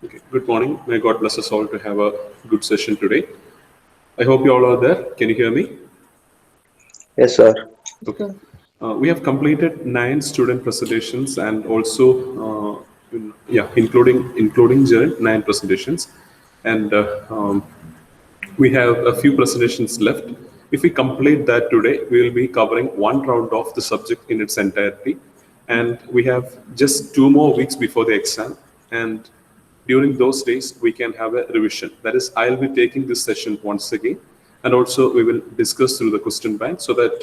Okay. Good morning. May God bless us all to have a good session today. I hope you all are there. Can you hear me? Yes, sir. Okay. We have completed 9 student presentations and also, including Jaren, 9 presentations, and we have a few presentations left. If we complete that today, we will be covering one round of the subject in its entirety. And we have just 2 more weeks before the exam. And during those days, we can have a revision. That is, I'll be taking this session once again. And also, we will discuss through the question bank so that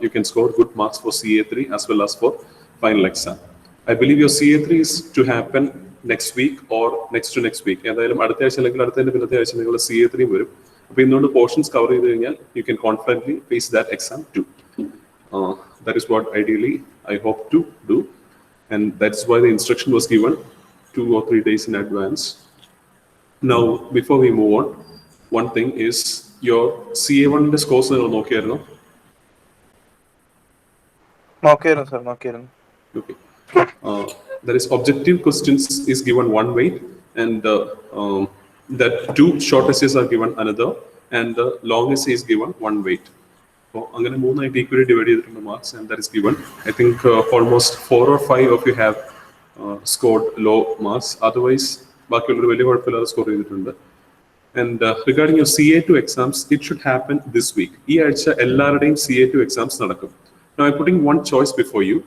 you can score good marks for CA3 as well as for final exam. I believe your CA3 is to happen next week or next to next week. എന്തായാലും അടുത്ത ആഴ്ച അല്ലെങ്കിൽ അടുത്തതിന്റെ പിന്നത്തെ ആഴ്ച നിങ്ങളുടെ CA3 വരും. അപ്പോൾ ഇന്നുകൊണ്ട് portions cover ചെയ്ത് കഴിഞ്ഞാൽ you can confidently face that exam too. That is what ideally I hope to do, and that's why the instruction was given 2 or 3 days in advance. Now, before we move on, one thing is your CA1 scores നിങ്ങൾ നോക്കിയായിരുന്നോ? നോക്കിയായിരുന്നു sir, നോക്കിയായിരുന്നു. Okay. That is, objective questions is given one weight, and that 2 short essays are given another, and the long essay is given one weight. So, അങ്ങനെ മൂന്നായിട്ട് equally divide ചെയ്തിട്ടുണ്ട് marks, and that is given. I think almost 4 or 5 of you have scored low marks. Otherwise, ബാക്കിയുള്ളൊരു വലിയ കുഴപ്പമില്ലാതെ score ചെയ്തിട്ടുണ്ട്. And regarding your CA2 exams, it should happen this week. ഈ ആഴ്ച എല്ലാവരുടെയും CA2 exams നടക്കും. Now, I'm putting one choice before you.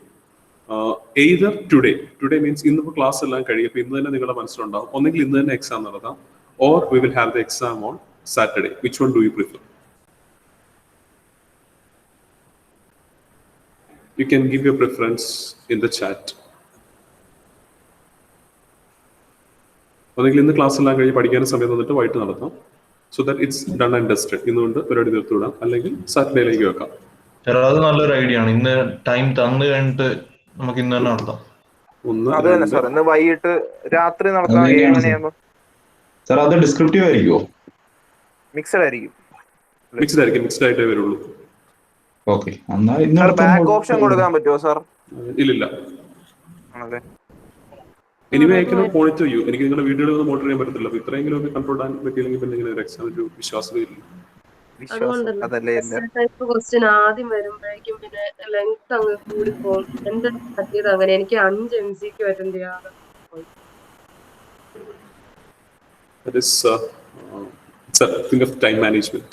Either today means ഇന്നിപ്പോൾ class എല്ലാം കഴിയും, അപ്പോൾ ഇന്ന് തന്നെ നിങ്ങളുടെ മനസ്സിലുണ്ടാവും, ഒന്നെങ്കിൽ ഇന്ന് തന്നെ എക്സാം നടത്താം, or we will have the exam on Saturday. Which one do you prefer? You can give your preference in the chat. ഒന്നെങ്കിൽ ഇന്ന് ക്ലാസ് എല്ലാം കഴിഞ്ഞ് പഠിക്കാനും സമയം തന്നിട്ട് വൈകിട്ട് നടത്താം, so that it's done and dusted. ഇന്നുകൊണ്ട് പരിപാടി തീർത്തു വിടാം, അല്ലെങ്കിൽ സാറ്റർഡേയിലേക്ക് വെക്കാം. അത് നല്ലൊരു ഐഡിയ ആണ്. ഇന്ന് ടൈം തന്നു കഴിഞ്ഞിട്ട് നമുക്ക് ഇന്ന് തന്നെ നടത്താം. അത് തന്നെ സാർ, ഇന്ന് വൈകിട്ട് രാത്രി നടത്താം. 7 മണിയാകുമ്പോൾ സാർ അത് ഡിസ്ക്രിപ്റ്റീവ് ആയിരിക്കുമോ? മിക്സഡ് ആയിരിക്കും. മിക്സ്ഡ് ആയിട്ടേ വരുള്ളൂ. ഓക്കെ. ബാക്ക് ഓപ്ഷൻ കൊടുക്കാൻ പറ്റുമോ സാർ? ഇല്ലില്ല. ആണല്ലേ. Anyway I cannot monitor you. എനിക്ക് നിങ്ങളുടെ വീഡിയോയിൽ മോണിറ്റർ ചെയ്യാൻ പറ്റത്തില്ല. അപ്പോൾ ഇത്രയെങ്കിലും ഒക്കെ കൺട്രോൾ ചെയ്യാൻ പറ്റിയില്ലെങ്കിൽ പിന്നെ ഇങ്ങനെ ഒരു എക്സാം ഒരു വിശ്വാസമേ ഇല്ല. അതല്ലേ ക്വസ്റ്റ്യൻ ആദ്യം വരുമ്പോഴേക്കും പിന്നെ ലെങ്ത് അങ്ങ് കൂടി പോകും. എന്റെ പറ്റിയത് അങ്ങനെ. എനിക്ക് 5 MCQ അറ്റൻഡ് ചെയ്യാതെ That is it's a thing of time management.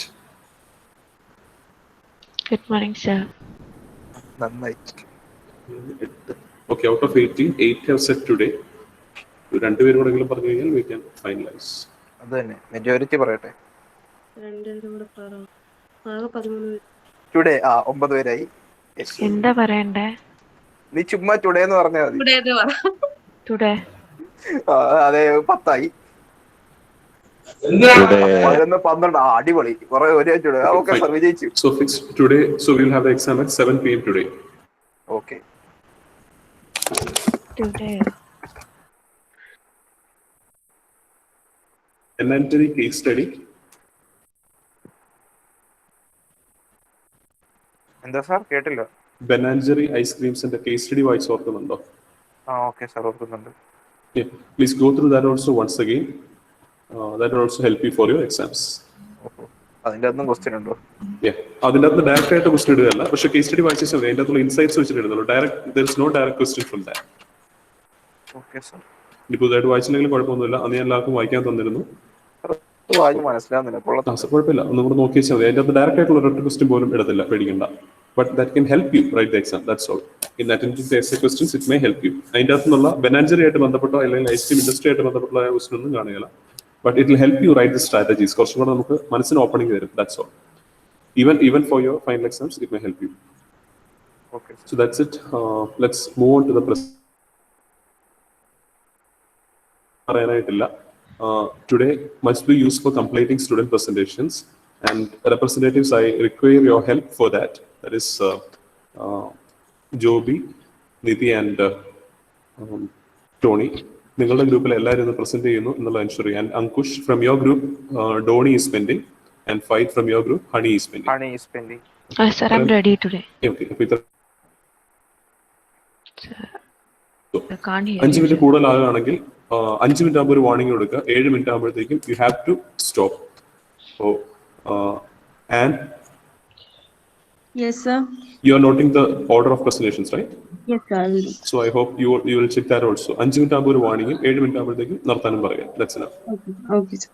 Good morning, sir. നന്നായി. Okay, out of 18, 8 have said today. രണ്ടുപേരും കൂടെങ്കിലും പറഞ്ഞു കഴിഞ്ഞാൽ we can finalize. അത് തന്നെ മെജോറിറ്റി പറയട്ടെ. രണ്ടുപേരും കൂടെ പറ. ആകെ 13 പേര്. ടുഡേ 9 പേരായി. എന്താ പറയണ്ടേ? നീ ചുമ്മാ ടുഡേ എന്ന് പറഞ്ഞാൽ മതി. ടുഡേ അതെ 10 ആയി. 11 12 അടിപൊളി. കുറെ ഒരേ ടുഡേ. ഓക്കേ സർ, വിജയിച്ചു. So fixed today, so we will have the exam at 7 PM today. Okay. Today Elementary case study. എന്താ സാർ കേട്ടില്ല? ബെനാഞ്ചറി ഐസ്ക്രീംസിന്റെ കേസ് സ്റ്റഡി വായിച്ച് ഓർക്കുന്നുണ്ടോ? ഓക്കെ സാർ, ഓർക്കുന്നുണ്ട്. Please go through that also once again. That will also help you for your exams. അതിന്റെ അകത്തും question ഉണ്ടോ? അതിന്റെ അകത്ത് ഡയറക്റ്റ് ആയിട്ട് ക്വസ്റ്റ്യൻ ഇടുകയല്ല, പക്ഷേ കേസ് സ്റ്റഡി വായിച്ചാൽ മതി. അതിന്റെ അകത്തുള്ള ഇൻസൈറ്റ്സ് വെച്ചിട്ട് ഇടുന്നുള്ളൂ. there is no direct question from that. Okay sir. ഇനി പുതുതായിട്ട് വായിച്ചില്ലെങ്കിലും കുഴപ്പമൊന്നുമില്ല. അന്ന് ഞാൻ എല്ലാവർക്കും വായിക്കാൻ തന്നിരുന്നു. മനസ്സിലാവുന്നില്ല, കുഴപ്പമില്ല, ഒന്നും കൂടെ നോക്കി വെച്ചാൽ മതി. അതിന്റെ അകത്ത് ഡയറക്റ്റ് ആയിട്ടുള്ള ഒരൊറ്റ ക്വസ്റ്റ്യൻ പോലും ഇടത്തില്ല, പേടിക്കണ്ട. But that can help you write the exam, that's all. In attending the essay questions, it may help you. അതിന്റെ അകത്തുനിന്നുള്ള ബെനാഞ്ചറി ആയിട്ട് ബന്ധപ്പെട്ടോ അല്ലെങ്കിൽ ഐസ്ക്രീം ഇൻഡസ്ട്രി ആയിട്ട് ബന്ധപ്പെട്ട ക്വസ്റ്റൻ ഒന്നും കാണുകയില്ല. But it will help you write the strategies. കുറച്ചും കൂടെ നമുക്ക് മനസ്സിന് ഓപ്പണിംഗ് തരും, that's all. Even for your final exams, it may help you. Okay. So that's it. Let's move on to the പറയാനായിട്ടില്ല. Today must be used for completing student presentations, and representatives, I require your help for that. That is Joby, Nidhi and Tony. നിങ്ങളുടെ ഗ്രൂപ്പിൽ എല്ലാവരും ഇന്ന് present ചെയ്യുന്നു എന്നുള്ള ensure ചെയ്യാൻ. Ankush from your group, Dhoni is pending, and Fight from your group, Honey is pending. Sir, I'm ready today. Okay. Sir, I can't hear. 5 minute കൂടുതൽ ആകുകയാണെങ്കിൽ 5 minute ആകുമ്പോൾ ഒരു വാർണിംഗ് കൊടുക്കുക, 7 മിനിറ്റ് ആകുമ്പോഴത്തേക്കും you have to stop. So and Yes, sir. you are noting the order of presentations, right? Yes, sir. I will do. So I hope you will check that also. 5 minute ആകുമ്പോൾ ഒരു വാർണിംഗും 7 minute ആകുമ്പോഴത്തേക്കും നിർത്താനും പറയാം. That's enough. Okay. Okay, sir.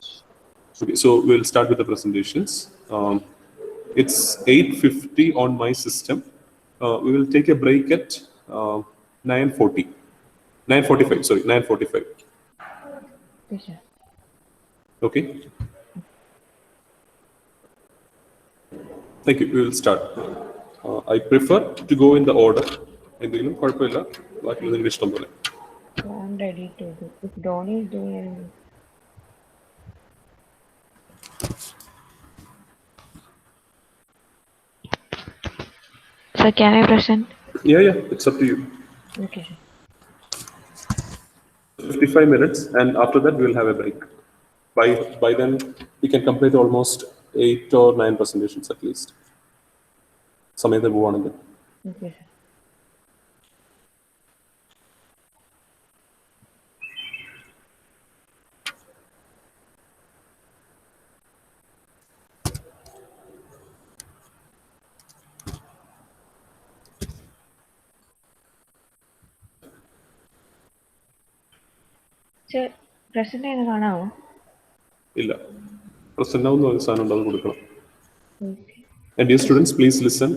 Okay, so we'll start with the presentations. It's 8:50 on my system. We will take a break at 9:40. 9:45, sorry, 9:45. Okay, sir. Okay. Thank you. We will start. I prefer to go in the order. എന്തെങ്കിലും കുഴപ്പമില്ല, ബാക്കിയുള്ള നിങ്ങളുടെ ഇഷ്ടം പോലെ. I'm ready to do. If Donnie is doing Sir, can I present? Yeah, it's up to you. Okay, sir. 55 minutes, and after that we will have a break. By then we can complete almost 8 or 9 presentations at least. സമയത്ത് പോവാണെങ്കിൽ. Okay, sir. Sir, present ചെയ്ത് കാണാമോ? ഇല്ല, present ആവുന്ന ഒരു സാധനം ഉണ്ട്, അത് കൊടുക്കണം. Okay. And dear students, please listen.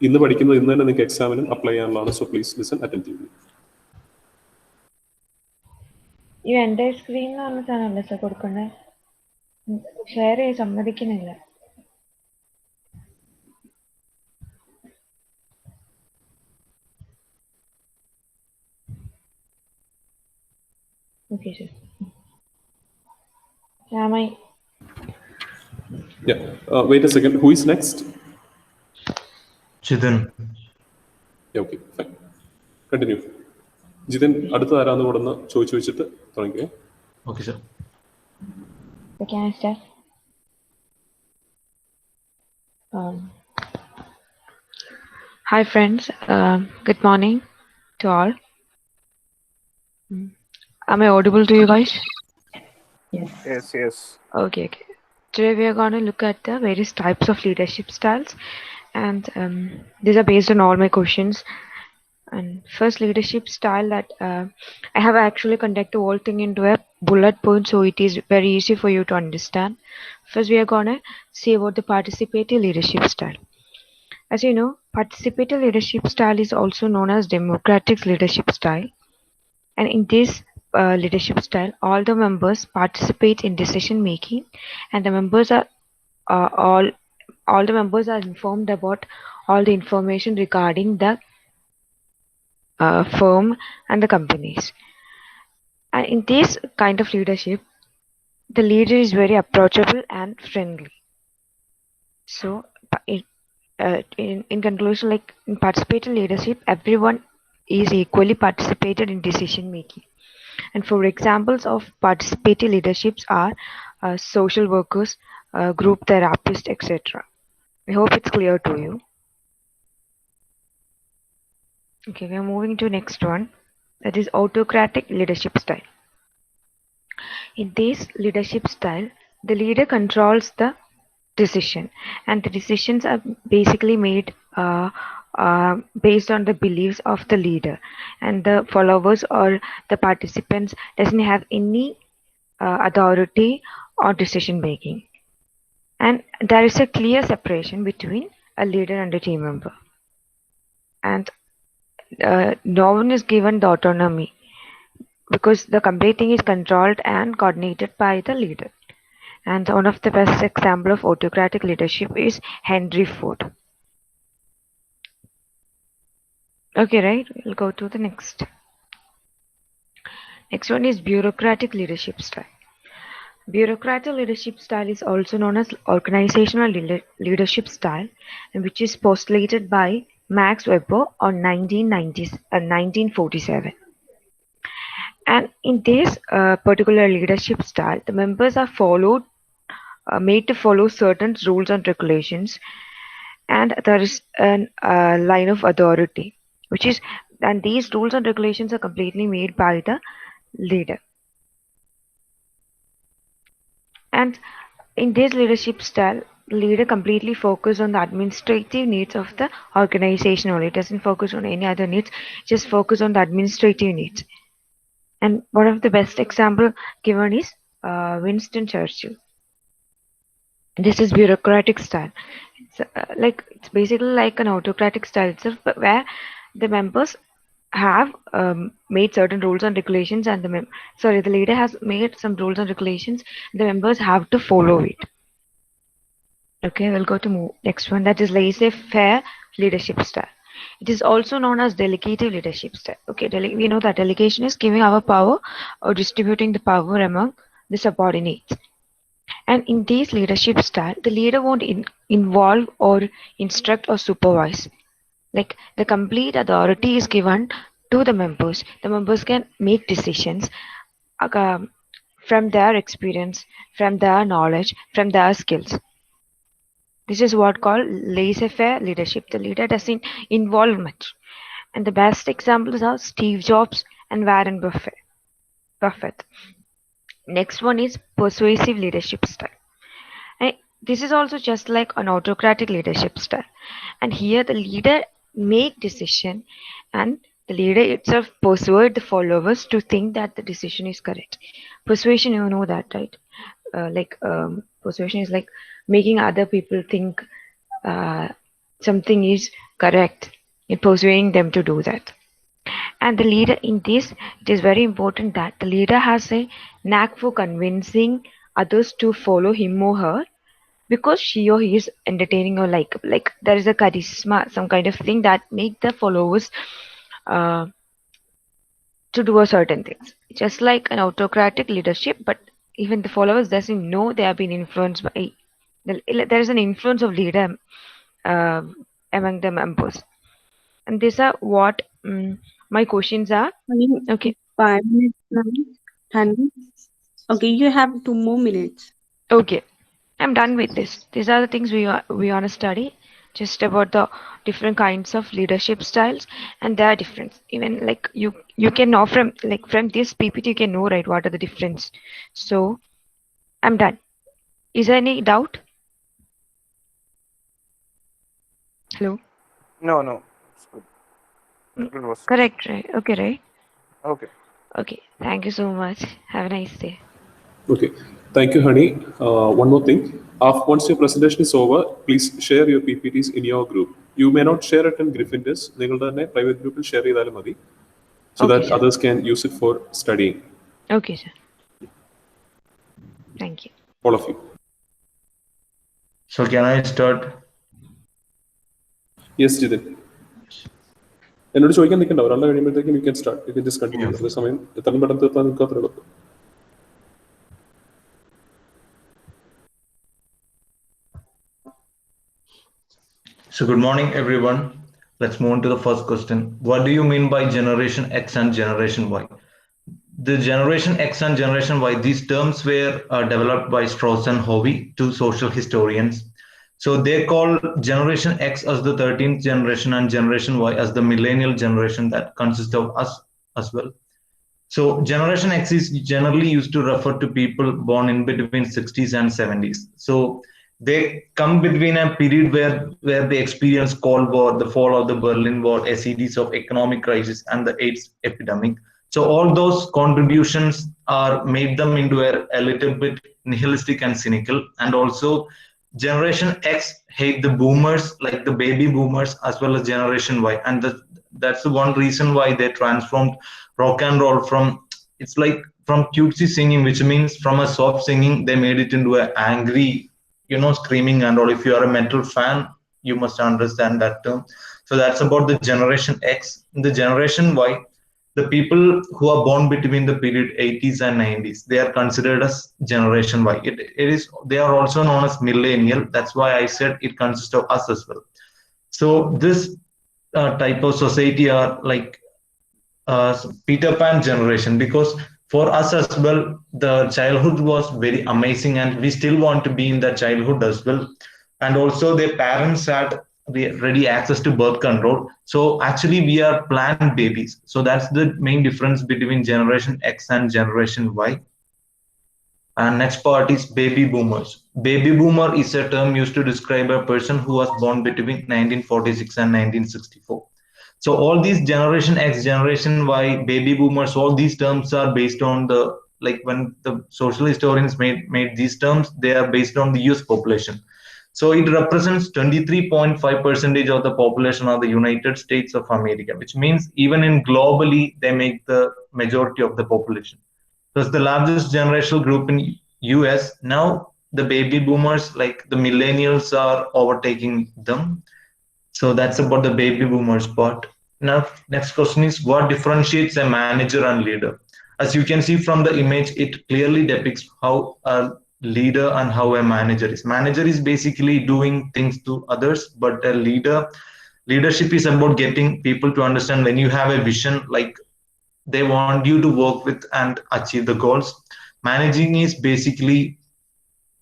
ഇന്ന് പഠിക്കുന്നത് ഇന്ന് തന്നെ നിങ്ങൾക്ക് എക്സാമിനും അപ്ലൈ ചെയ്യാനുള്ളതാണ്. So please listen attentively. ഈ എൻ്റെ സ്ക്രീൻ എന്ന് പറഞ്ഞ സാധനമല്ലേ സർ കൊടുക്കണ്ടേ? ഷെയർ ചെയ്യാൻ സമ്മതിക്കുന്നില്ല. Okay, sir. Am I? Yeah. Wait a second. Who is next? Jithin. Yeah, okay, fine. Continue. Jithin, അടുത്ത ആരാന്ന് കൂടെ ഒന്ന് ചോദിച്ചു വെച്ചിട്ട് തുടങ്ങിക്കേ. Okay, sir. Can I start? Hi, friends. Good morning to all. Am I audible to you guys? Yes. Okay. Today we are going to look at the various types of leadership styles, and these are based on all my questions. And first leadership style that I have actually conducted the whole thing into a bullet point, so it is very easy for you to understand. First, we are going to see about the participative leadership style. As you know, participative leadership style is also known as democratic leadership style. And in this leadership style, all the members participate in decision making, and the members are all the members are informed about all the information regarding the firm and the companies. And in this kind of leadership, the leader is very approachable and friendly. So in conclusion, like in participative leadership, everyone is equally participated in decision making. And for examples of participative leaderships are social workers, group therapists, etc. I hope it's clear to you. Okay, we are moving to next one. That is autocratic leadership style. In this leadership style, the leader controls the decision, and the decisions are basically made based on the beliefs of the leader, and the followers or the participants doesn't have any authority or decision making. And there is a clear separation between a leader and a team member, and no one is given the autonomy because the complete thing is controlled and coordinated by the leader. And one of the best example of autocratic leadership is Henry Ford. Okay, right? We'll go to the next. Next one is bureaucratic leadership style. Bureaucratic leadership style is also known as organizational leadership style, and which is postulated by Max Weber on 1947. And in this particular leadership style, the members are made to follow certain rules and regulations, and there is a line of authority, and these rules and regulations are completely made by the leader. And in this leadership style, the leader completely focuses on the administrative needs of the organization only. It doesn't focus on any other needs, just focus on the administrative needs. And one of the best example given is Winston Churchill. This is bureaucratic style. It's basically like an autocratic style itself, but where the members have made certain rules and regulations, and the leader has made some rules and regulations. The members have to follow it. Okay, we'll go to next one. That is laissez-faire leadership style. It is also known as delegative leadership style. Okay, we know that delegation is giving our power or distributing the power among the subordinates. And in this leadership style, the leader won't involve or instruct or supervise. Like the complete authority is given to the members. The members can make decisions from their experience, from their knowledge, from their skills. This is what called laissez-faire leadership. The leader doesn't involve much. And the best examples are Steve Jobs and Warren Buffett. Next one is persuasive leadership style. And this is also just like an autocratic leadership style. And here the leader make decision, and the leader itself persuade the followers to think that the decision is correct. Persuasion, you know that, right? Persuasion is like making other people think something is correct, in persuading them to do that. And the leader in this, it is very important that the leader has a knack for convincing others to follow him or her, because she or he is entertaining or likable. Like there is a charisma, some kind of thing that make the followers to do a certain things. Just like an autocratic leadership, but even the followers doesn't know they have been influenced by. There is an influence of leader among the members. And these are what my questions are. Okay. 5 minutes now. Tanvi. Okay, you have 2 more minutes. Okay, I'm done with this. These are the things we want to study, just about the different kinds of leadership styles and their difference. Even like you can know from this PPT, you can know, right, what are the difference. So I'm done. Is there any doubt? Hello? No. It's good. It was Correct, right? Okay, right? okay. Okay, thank you so much. Have a nice day. Okay, thank you, honey. One more thing. Once your presentation is over, please share your PPTs in your group. You may not share it in Griffin's. നിങ്ങളുടെ private group share ചെയ്താലും മതി, so Okay, that sir. others can use it for studying. Okay, sir. Thank you. All of you. So can I start? Yes, Jithin. എന്നോട് ചോദിക്കാൻ നിൽക്കണ്ട, ഒരാളുടെ കഴിയുമ്പോഴത്തേക്കും you can start. You can just continue. Yes. അതേ സമയം എത്രയും പെട്ടെന്ന് തീർത്താൽ നിങ്ങൾക്ക് അത്ര എളുപ്പം. So good morning, everyone. Let's move on to the first question. What do you mean by Generation X and Generation Y? The Generation X and Generation Y, these terms were developed by Strauss and Hovey, two social historians. So they call Generation X as the 13th generation and Generation Y as the millennial generation that consists of us as well. So Generation X is generally used to refer to people born in between 60s and 70s. So they come between a period where they experience Cold War, the fall of the Berlin Wall, a series of economic crisis, and the AIDS epidemic. So all those contributions are made them into a little bit nihilistic and cynical. And also Generation X hate the boomers, like the baby boomers, as well as Generation Y. And that's the one reason why they transformed rock and roll it's like from cutesy singing, which means from a soft singing, they made it into an angry, screaming and all. If you are a metal fan, you must understand that term. So that's about the Generation X. The Generation Y, the people who are born between the period 80s and 90s, they are considered as Generation Y. They are also known as millennial. That's why I said it consists of us as well. So this type of society are like Peter Pan generation, because for us as well, the childhood was very amazing and we still want to be in that childhood as well. And also their parents had ready access to birth control. So actually we are planned babies. So that's the main difference between Generation X and Generation Y. And next part is baby boomers. Baby boomer is a term used to describe a person who was born between 1946 and 1964. So all these generation X, generation Y, baby boomers, all these terms are based on the, like when the social historians made these terms, they are based on the US population. So it represents 23.5% of the population of the United States of America, which means even in globally, they make the majority of the population. So it's the largest generational group in US. Now the baby boomers, like the millennials, are overtaking them. So that's about the baby boomers part. Now, next question is, what differentiates a manager and leader? As you can see from the image, it clearly depicts how a leader and how a manager is. Manager is basically doing things to others, but a leadership is about getting people to understand when you have a vision, like they want you to work with and achieve the goals. Managing is basically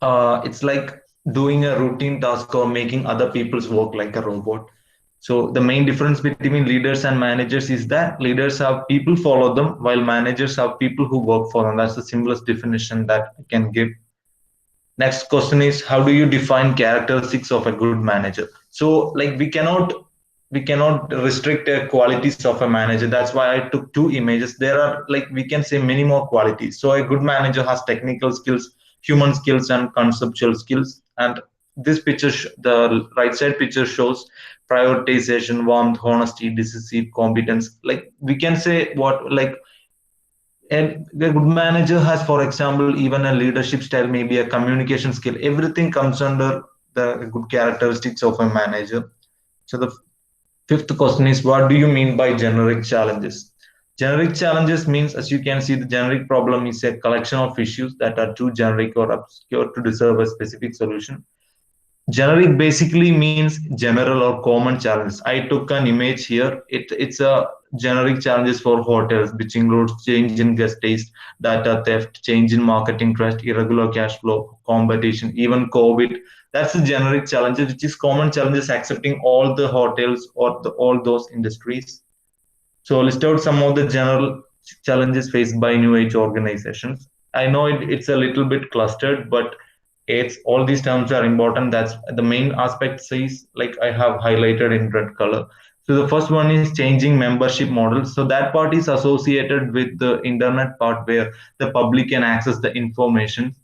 it's like doing a routine task or making other people's work like a robot. So the main difference between leaders and managers is that leaders have people follow them, while managers have people who work for them. That's the simplest definition that I can give. Next question is, how do you define characteristics of a good manager? So like we cannot restrict the qualities of a manager. That's why I took two images. There are, like, we can say many more qualities. So a good manager has technical skills, human skills, and conceptual skills. And this picture, the right side picture, shows prioritization, warmth, honesty, decisive, competence. Like we can say what, like, and a good manager has, for example, even a leadership style, maybe a communication skill. Everything comes under the good characteristics of a manager. So the fifth question is, what do you mean by generic challenges? Generic challenges means, as you can see, the generic problem is a collection of issues that are too generic or obscure to deserve a specific solution. Generic basically means general or common challenges. I took an image here. It's a generic challenges for hotels, which includes change in guest taste, data theft, change in marketing trust, irregular cash flow, competition, even COVID. That's the generic challenges, which is common challenges accepting all the hotels or all those industries. So list out some of the general challenges faced by new age organizations. I know it's a little bit clustered, but it's all these terms are important. That's the main aspect says, like I have highlighted in red color. So the first one is changing membership models. So that part is associated with the internet part where the public can access the information.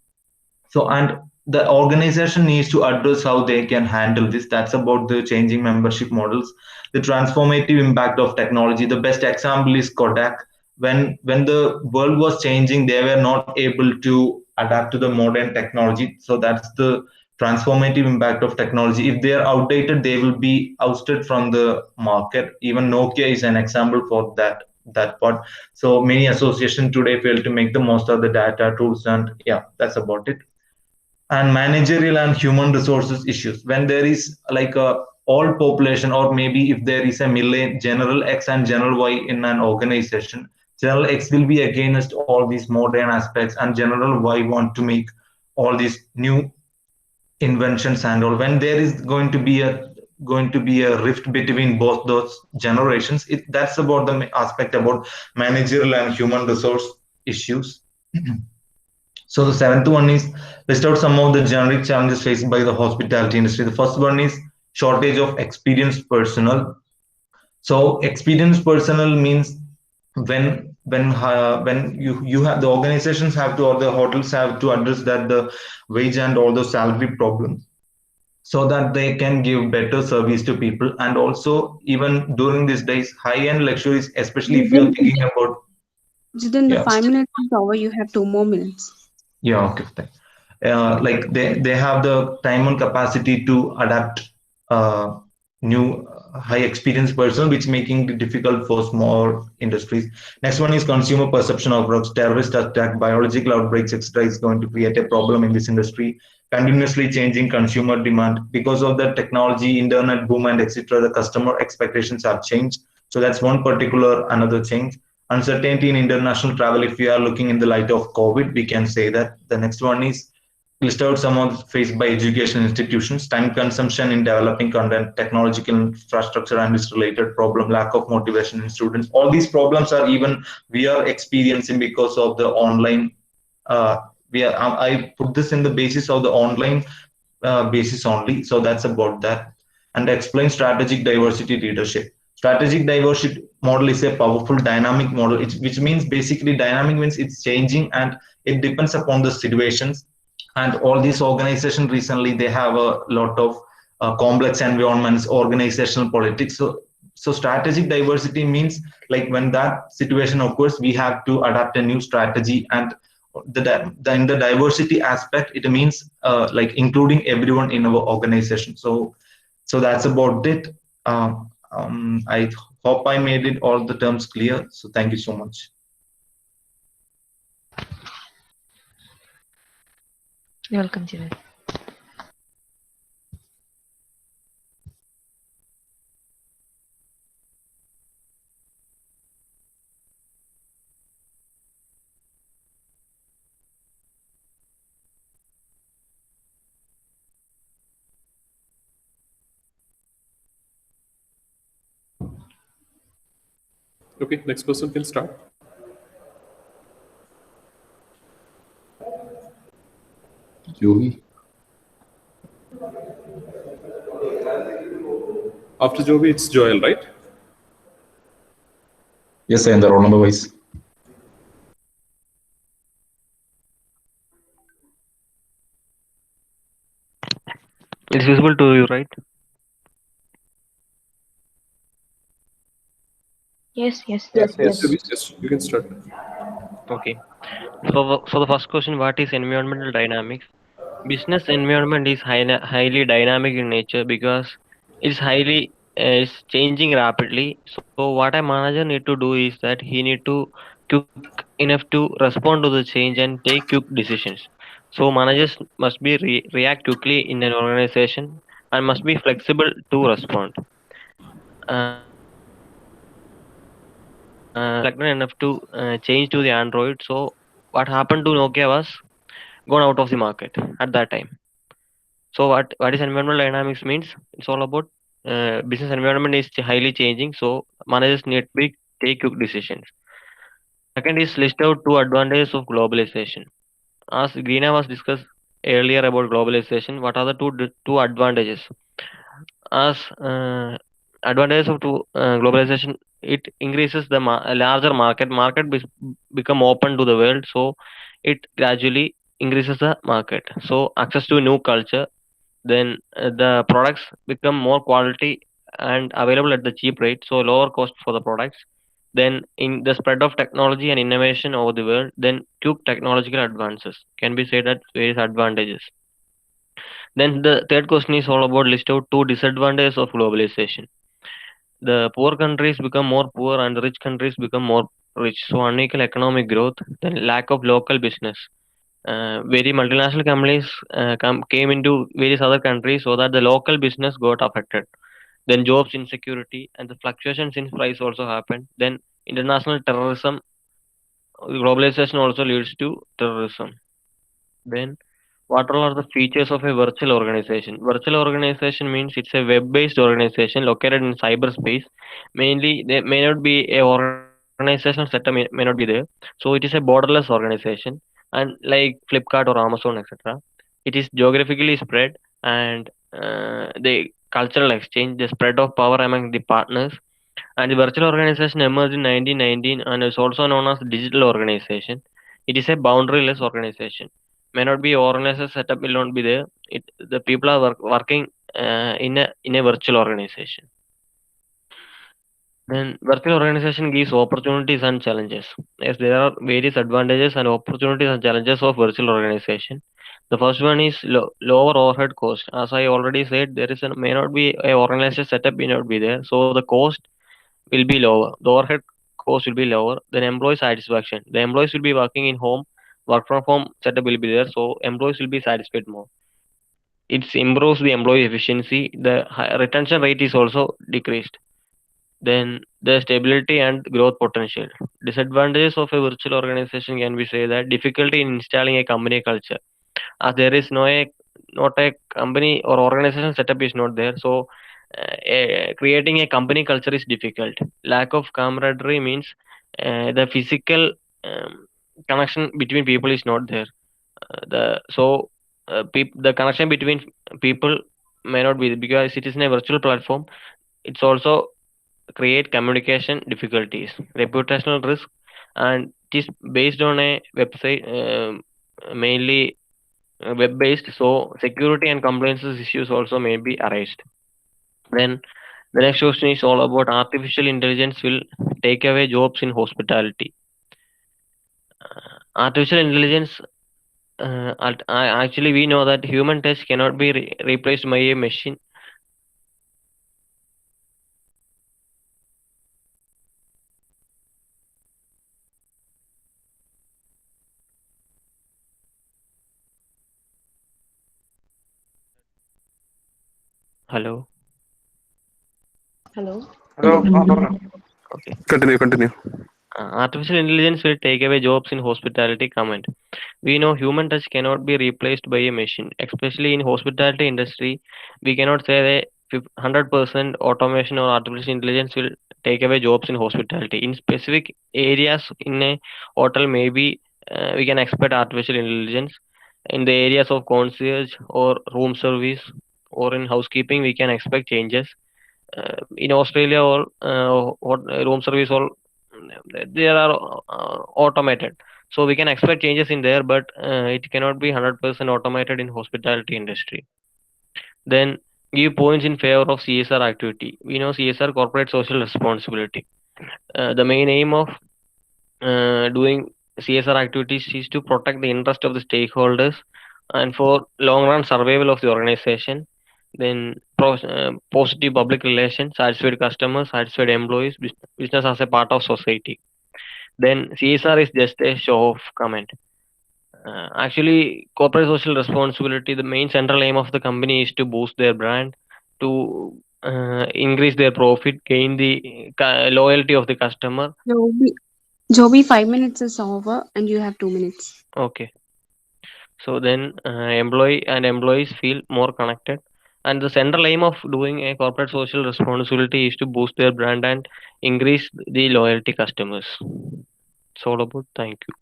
So, and the organization needs to address how they can handle this. That's about the changing membership models. The transformative impact of technology. The best example is Kodak. When the world was changing, they were not able to adapt to the modern technology. So that's the transformative impact of technology. If they are outdated, they will be ousted from the market. Even Nokia is an example for that part. So many associations today fail to make the most of the data tools, and yeah, that's about it. And managerial and human resources issues. When there is like a all population, or maybe if there is a general X and general Y in an organization, general X will be against all these modern aspects, and general Y want to make all these new inventions and all. When there is going to be a rift between both those generations, that's about the aspect about managerial and human resource issues. So the seventh one is, list out some of the generic challenges faced by the hospitality industry. The first one is shortage of experienced personnel. So experienced personnel means when you have the organizations have to, or the hotels have to address that the wage and all the salary problems, so that they can give better service to people. And also even during these days, high-end luxuries, especially if you're thinking about Within the 5 minutes is over, you have 2 more minutes. Yeah, okay. Like they have the time and capacity to adapt new high experienced person, which making it difficult for small industries. Next one is consumer perception of drugs, terrorist attack, biological outbreaks, etc. is going to create a problem in this industry. Continuously changing consumer demand because of the technology, internet boom, and etc. The customer expectations have changed. So that's one particular another change. Uncertainty in international travel. If we are looking in the light of COVID, we can say that. The next one is list out some of faced by education institutions, time consumption in developing content, technological infrastructure and its related problem, lack of motivation in students. All these problems are even we are experiencing because of the online I put this in the basis of the online basis only. So that's about that. And explain strategic diversity leadership. Strategic diversity model is a powerful dynamic model, which means basically dynamic means it's changing and it depends upon the situations. And all these organizations recently they have a lot of complex environments, organizational politics. So strategic diversity means like when that situation occurs, we have to adapt a new strategy. And in the diversity aspect, it means like including everyone in our organization. So that's about it. I hope I made it all the terms clear. So thank you so much. You're welcome, Jivan. Okay, next person can start. Yogi. After Joby, it's Joel, right? Yes, sir, in the roll number wise. It's visible to you, right? Yes, yes. Yes, Yes, yes. yes, you can start. Okay. So the first question, what is environmental dynamics? Business environment is highly dynamic in nature because it's changing rapidly. So what a manager need to do is that he need to quick enough to respond to the change and take quick decisions. So managers must be react quickly in an organization and must be flexible to respond. Flexible enough to change to the Android. So what happened to Nokia was gone out of the market at that time. So what is environmental dynamics means? It's all about business environment is highly changing. So managers need to take quick decisions. Second is list out two advantages of globalization. As Greena was discussed earlier about globalization, what are the two advantages? As advantages of globalization, it increases the larger market become open to the world. So it gradually increases the market. So access to new culture, then the products become more quality and available at the cheap rate, so lower cost for the products. Then in the spread of technology and innovation over the world, then quick technological advances can be said at various advantages. Then the third question is all about list out two disadvantages of globalization. The poor countries become more poor and the rich countries become more rich, so unequal economic growth, then lack of local business. Very multinational companies came into various other countries, so that the local business got affected. Then jobs insecurity and the fluctuations in price also happened. Then international terrorism, globalization also leads to terrorism. Then what all are the features of a virtual organization? Virtual organization means it's a web-based organization located in cyberspace. Mainly, there may not be a organizational setup may not be there. So it is a borderless organization, and like Flipkart or Amazon, etc. It is geographically spread, and the cultural exchange, the spread of power among the partners. And the virtual organization emerged in 1919 and is also known as digital organization. It is a boundaryless organization. May not be organized setup will not be there. The people are working in a virtual organization. Then virtual organization gives opportunities and challenges. Yes, there are various advantages and opportunities and challenges of virtual organization. The first one is lower overhead cost. As I already said, there is may not be a organization setup may not be there, so the cost will be lower. The overhead cost will be lower. Then employee satisfaction. The employees will be working in home. Work from home setup will be there, so employees will be satisfied more. It improves the employee efficiency. The retention rate is also decreased. Then the stability and growth potential. Disadvantages of a virtual organization can be say that difficulty in installing a company culture, as there is not a company or organization setup is not there. So creating a company culture is difficult. Lack of camaraderie means the physical connection between people is not there. The connection between people may not be, because it is in a virtual platform. It's also create communication difficulties, reputational risk, and it is based on a website, mainly web based, so security and compliance issues also may be arised. Then the next question is all about artificial intelligence will take away jobs in hospitality. Artificial intelligence, actually we know that human touch cannot be replaced by a machine. Hello. Hello hello പറഞ്ഞോ. Okay. Continue. Artificial intelligence will take away jobs in hospitality. Comment. We know human touch cannot be replaced by a machine, especially in hospitality industry. We cannot say that 100% automation or artificial intelligence will take away jobs in hospitality. In specific areas in a hotel, maybe we can expect artificial intelligence. In the areas of concierge or room service or in housekeeping, we can expect changes. In Australia, all room service, all they are automated. So we can expect changes in there, but it cannot be 100% automated in hospitality industry. Then give points in favor of CSR activity. We know CSR, corporate social responsibility. The main aim of doing CSR activities is to protect the interest of the stakeholders and for long run survival of the organization. Then positive public relations, satisfied customers, satisfied employees, business as a part of society. Then CSR is just a show of comment. Actually, corporate social responsibility, the main central aim of the company is to boost their brand, to increase their profit, gain the loyalty of the customer. Joby, 5 minutes is over and you have 2 minutes. Okay. So then employees feel more connected. And the central aim of doing a corporate social responsibility is to boost their brand and increase the loyalty customers. It's all about. Thank you.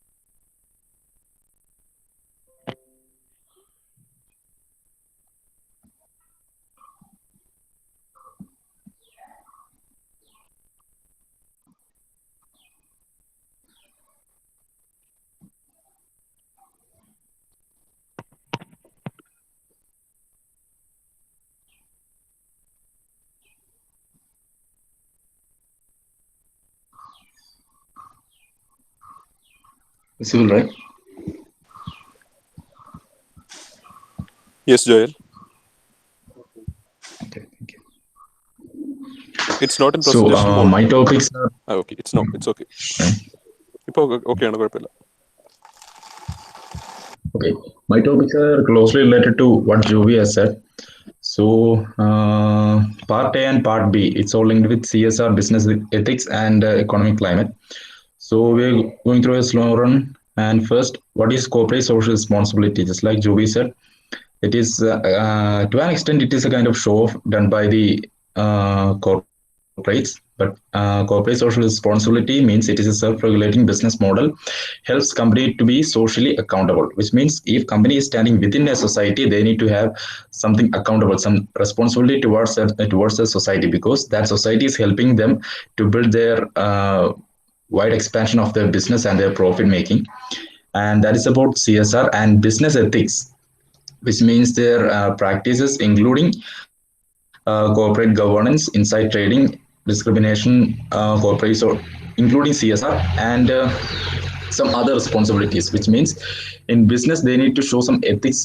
Visible, right? Yes, Joel. Okay, thank you. It's not in So presentation mode. my topics are Okay. It's okay. ഇപ്പോൾ okay ആണ്, കുഴപ്പമില്ല. okay. My topics are closely related to what Jovi has said. So part A and part B, it's all linked with CSR, business ethics, and economic climate. So we're going through a slow run. And first, what is corporate social responsibility? Just like Jovi said, it is to an extent it is a kind of show off done by the corporates, but corporate social responsibility means it is a self-regulating business model, helps company to be socially accountable, which means if company is standing within a society, they need to have something accountable, some responsibility towards the society, because that society is helping them to build their wide expansion of their business and their profit making. And that is about CSR. And business ethics, which means their practices including corporate governance, inside trading, discrimination, corporate, so including CSR and some other responsibilities, which means in business they need to show some ethics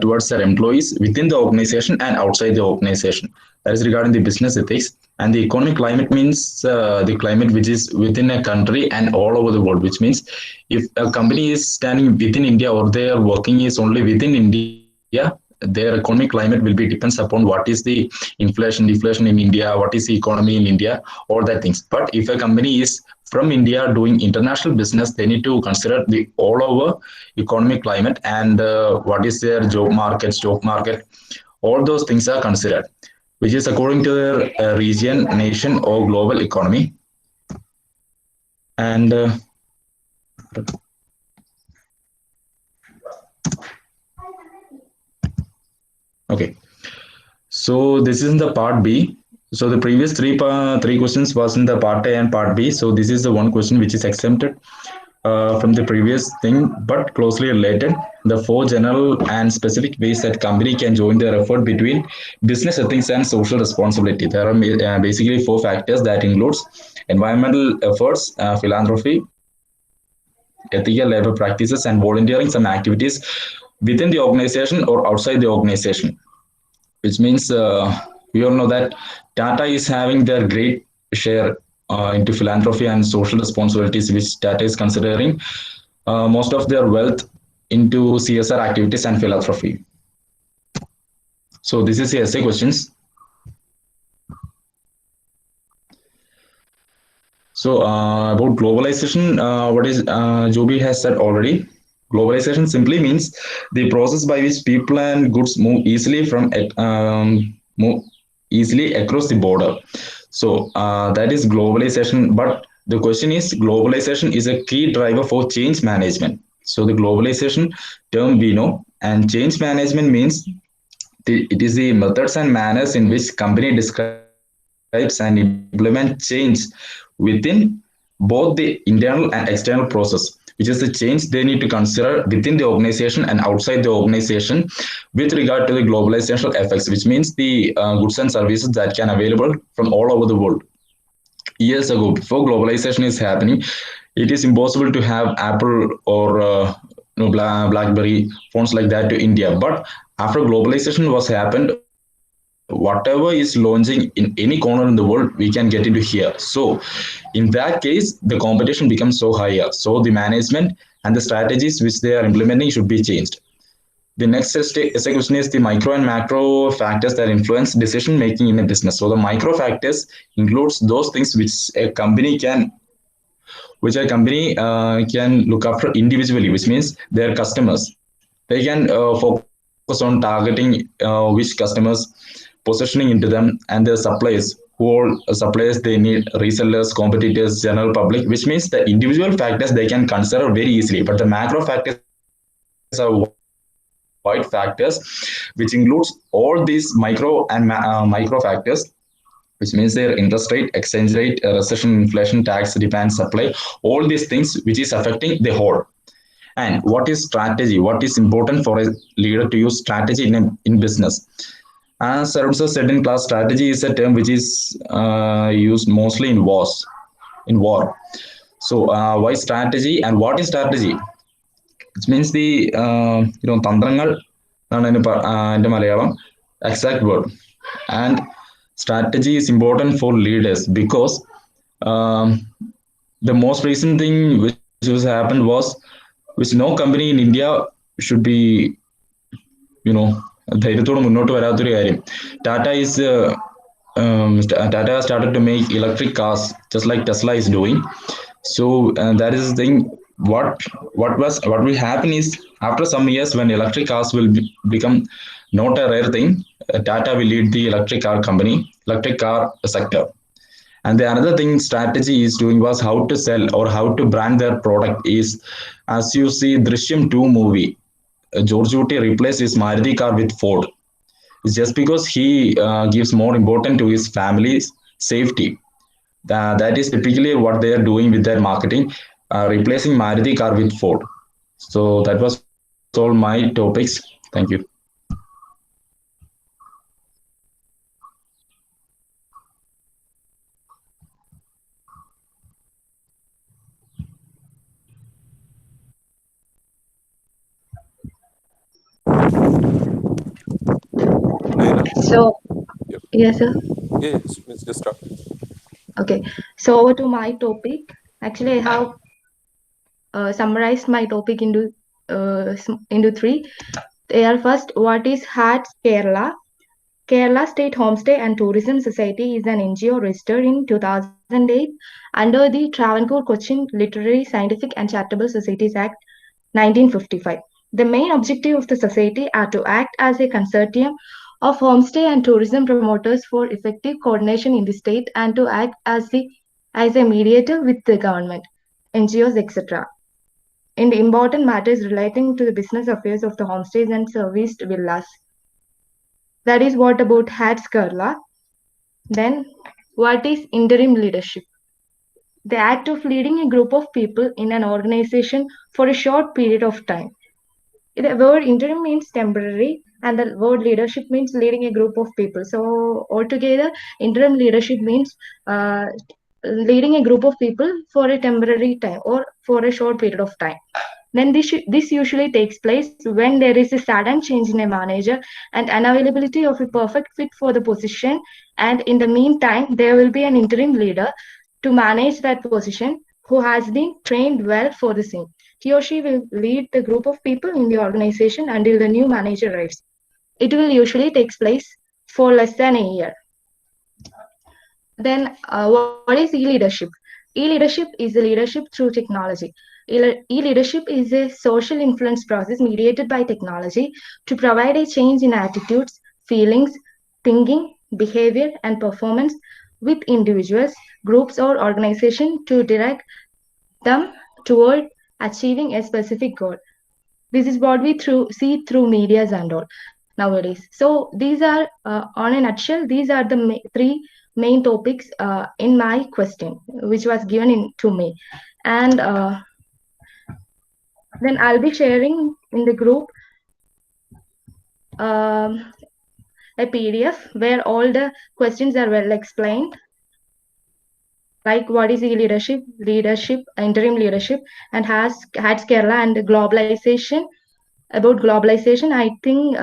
towards their employees within the organization and outside the organization. That is regarding the business ethics. And the economic climate means the climate which is within a country and all over the world, which means if a company is standing within India or their working is only within India, their economic climate will be depends upon what is the inflation, deflation in India, what is the economy in India, all that things. But if a company is from India doing international business, they need to consider the all over economic climate and what is their job market, all those things are considered, which is according to their region, nation, or global economy. And Okay. So this is in the part B. So the previous three questions was in the part A and part B. So this is the one question which is exempted from the previous thing, but closely related. The four general and specific ways that company can join their effort between business ethics and social responsibility. There are basically four factors that includes environmental efforts, philanthropy, ethical labor practices, and volunteering some activities within the organization or outside the organization, which means we all know that Tata is having their great share into philanthropy and social responsibilities, which Tata is considering most of their wealth into CSR activities and philanthropy. So this is the essay questions. So about globalization, what is Joby has said already. Globalization simply means the process by which people and goods move easily across the border. So that is globalization. But the question is, globalization is a key driver for change management. So the globalization term we know, and change management means it is the methods and manners in which company describes and implement change within both the internal and external process, which is the change they need to consider within the organization and outside the organization with regard to the globalizational effects, which means the goods and services that can available from all over the world. Years ago, before globalization is happening, it is impossible to have Apple or BlackBerry phones like that to India. But after globalization was happened, whatever is launching in any corner in the world, we can get into here. So in that case, the competition becomes so higher. So the management and the strategies which they are implementing should be changed. The next question is the micro and macro factors that influence decision making in a business. So the micro factors includes those things which a company can look after individually, which means their customers. They can focus on targeting which customers, positioning into them, and their suppliers. Who all suppliers they need, resellers, competitors, general public, which means the individual factors they can consider very easily. But the macro factors are wide factors, which includes all these micro factors, which means their interest rate, exchange rate, recession, inflation, tax, demand, supply, all these things which is affecting the whole. And what is strategy? What is important for a leader to use strategy in business? As I also said in class, strategy is a term which is used mostly in wars, in war. So why strategy and what is strategy? It means the തന്ത്രങ്ങൾ എന്നാണ് എൻ്റെ Malayalam exact word. And strategy is important for leaders because um, the most recent thing which was happened was, which no company in India should be, ധൈര്യത്തോടെ മുന്നോട്ട് വരാത്തൊരു കാര്യം. Tata is Tata has started to make electric cars just like Tesla is doing. So that is the thing. What will happen is, after some years when electric cars will become not a rare thing, Tata will lead the electric car sector. And the another thing strategy is doing was how to sell or how to brand their product is, as you see Drishyam 2 movie, George Uti replaced his Maruti car with Ford. It's just because he gives more importance to his family's safety. That is typically what they are doing with their marketing, replacing Maruti car with Ford. So that was all my topics. Thank you. Naina? So, Yep. yes, sir. Yes, let's just start. Okay. So, over to my topic. Actually, I have summarized my topic into three. They are first, what is HATS Kerala? Kerala State Homestay and Tourism Society is an NGO registered in 2008 under the Travancore Cochin Literary, Scientific and Charitable Societies Act 1955. The main objective of the society are to act as a consortium of homestay and tourism promoters for effective coordination in the state and to act as a mediator with the government, NGOs, etc. in the important matters relating to the business affairs of the homestays and serviced villas. That is what about Hats Kerala. Then, what is interim leadership? The act of leading a group of people in an organization for a short period of time. The word interim means temporary, and the word leadership means leading a group of people. So, altogether, interim leadership means uh, leading a group of people for a temporary time or for a short period of time. Then this usually takes place when there is a sudden change in a manager and unavailability of a perfect fit for the position. And in the meantime, there will be an interim leader to manage that position who has been trained well for the same. He or she will lead the group of people in the organization until the new manager arrives. It will usually take place for less than a year. Then, what is e-leadership? E-leadership is the leadership through technology. E-leadership is a social influence process mediated by technology to provide a change in attitudes, feelings, thinking, behavior, and performance with individuals, groups, or organizations to direct them toward achieving a specific goal. This is what we see through medias and all nowadays. So these are, on a nutshell, these are the three main topics in my question, which was given to me. And then I'll be sharing in the group um, a PDF where all the questions are well explained, like what is e-leadership, leadership, interim leadership, and has Kerala and globalization. About globalization, I think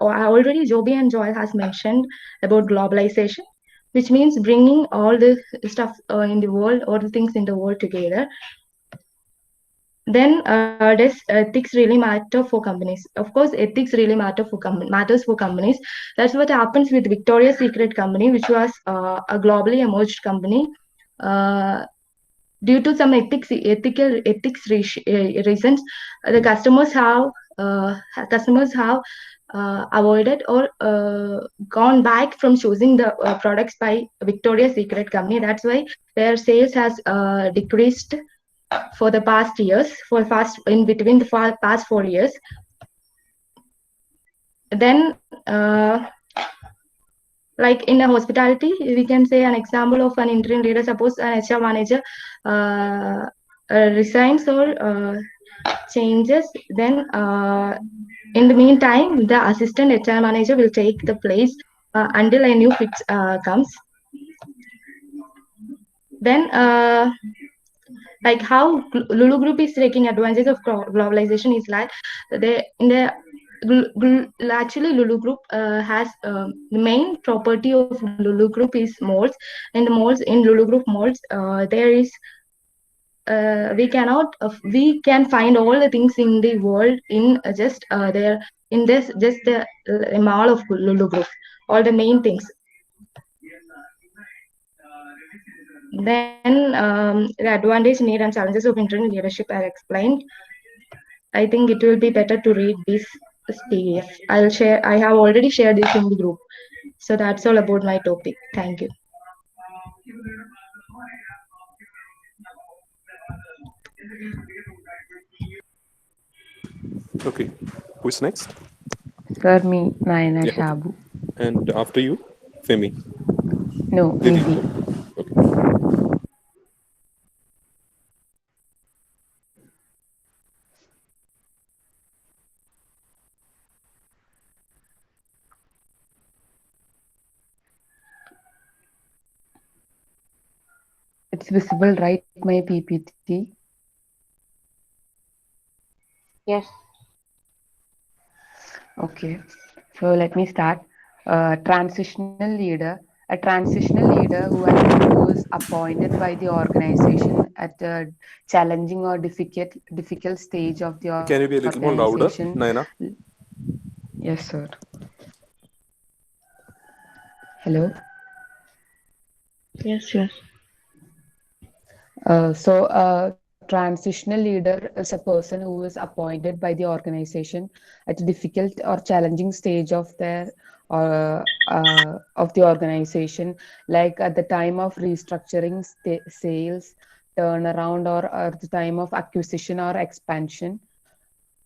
already Joby and Joy has mentioned about globalization, which means bringing all the stuff in the world, all the things in the world together. Then does ethics really matter for companies? Of course, ethics really matters for companies. That's what happens with Victoria's Secret company, which was a globally emerged company. Due to some ethics reasons, the customers have avoided or gone back from choosing the products by Victoria's Secret company. That's why their sales has decreased for the past years, in between the past 4 years. Then, like in a hospitality, we can say an example of an interim leader. Suppose an HR manager resigns or changes, then in the meantime, the assistant HR manager will take the place until a new fit comes. Then, like how Lulu Group is taking advantage of globalization is like actually Lulu Group has the main property of Lulu Group is malls. In the malls, in Lulu Group malls, there is we can find all the things in the world in just there in this just the mall of Lulu Group, all the main things. Then the advantage, need, and challenges of interim leadership are explained. I think it will be better to read this PDF. I have already shared this in the group. So that's all about my topic. Thank you. Okay, who's next? Sir, me, Nayana Yeah, okay. Shabu. And after you, Femi. No, Didi. Nidhi. Okay. It's visible, right? My PPT. Yes. Okay. So let me start. Transitional leader. A transitional leader who is appointed by the organization at a challenging or difficult stage of the Can you be a little more louder, organization. Naina? Yes, sir. Hello. Yes, yes. Transitional leader is a person who is appointed by the organization at a difficult or challenging stage of the organization, like at the time of restructuring, sales, turnaround, or at the time of acquisition or expansion.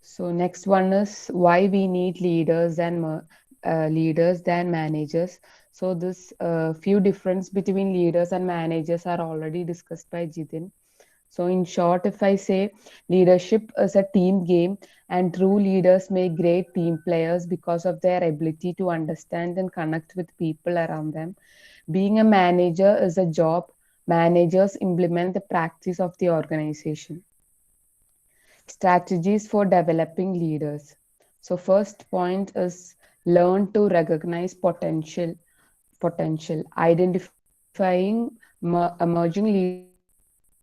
So next one is why we need leaders and leaders than managers. So this few difference between leaders and managers are already discussed by Jitin. So in short, if I say leadership is a team game, and true leaders make great team players because of their ability to understand and connect with people around them. Being a manager is a job. Managers implement the practice of the organization. Strategies for developing leaders. So first point is learn to recognize potential, identifying emerging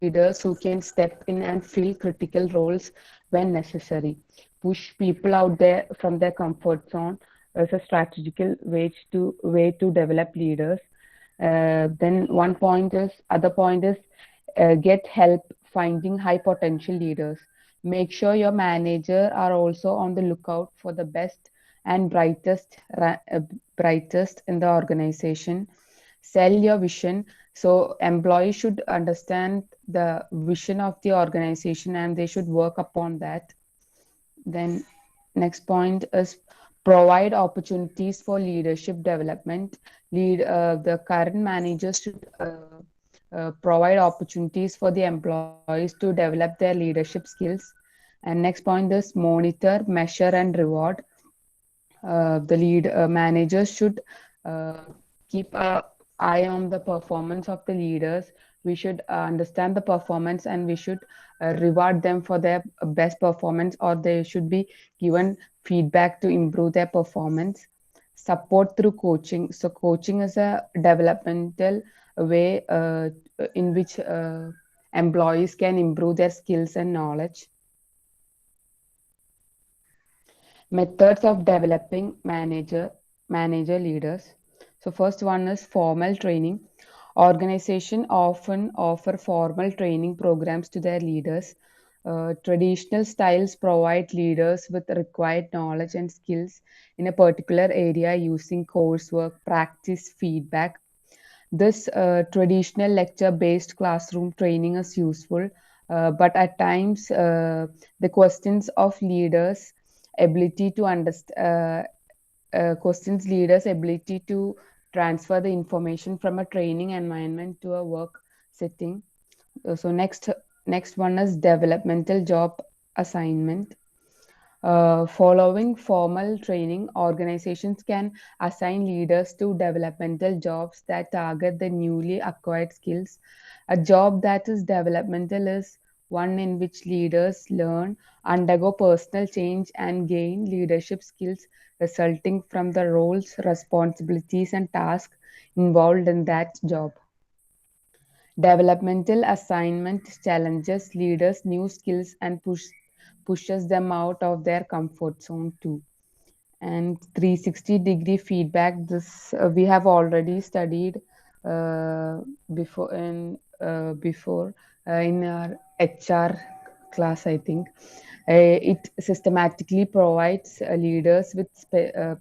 leaders who can step in and fill critical roles when necessary. Push people out there from their comfort zone is a strategical way to develop leaders. Then other point is get help finding high potential leaders. Make sure your manager are also on the lookout for the best and brightest in the organization. Sell your vision. So employees should understand the vision of the organization and they should work upon that. Then next point is provide opportunities for leadership development. The current managers should provide opportunities for the employees to develop their leadership skills. And next point is monitor, measure, and reward. The managers should uh, keep a eye on the performance of the leaders. We should understand the performance and we should reward them for their best performance, or they should be given feedback to improve their performance. Support through coaching. So coaching is a developmental way in which employees can improve their skills and knowledge. Methods of developing manager leaders. So first one is formal training. Organization often offer formal training programs to their leaders. Traditional styles provide leaders with required knowledge and skills in a particular area using coursework, practice, feedback. This traditional lecture-based classroom training is useful, but at times the questions of leaders' ability to understand questions leaders' ability to transfer the information from a training environment to a work setting. So next one is developmental job assignment. Following formal training, organizations can assign leaders to developmental jobs that target the newly acquired skills. A job that is developmental is one in which leaders learn, undergo personal change, and gain leadership skills resulting from the roles, responsibilities, and tasks involved in that job. Developmental assignment challenges leaders' new skills and pushes them out of their comfort zone too. And 360-degree feedback, this we have already studied before in our HR class, I think. It systematically provides leaders with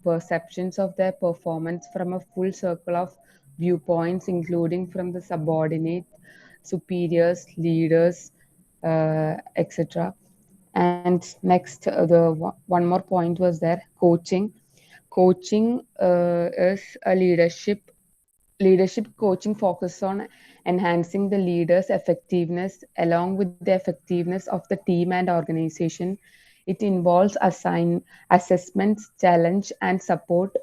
perceptions of their performance from a full circle of viewpoints, including from the subordinate, superiors, leaders, etc. And next, one more point was there, coaching. Coaching is a leadership coaching focus on enhancing the leader's effectiveness along with the effectiveness of the team and organization. It involves assessments, challenge, and support.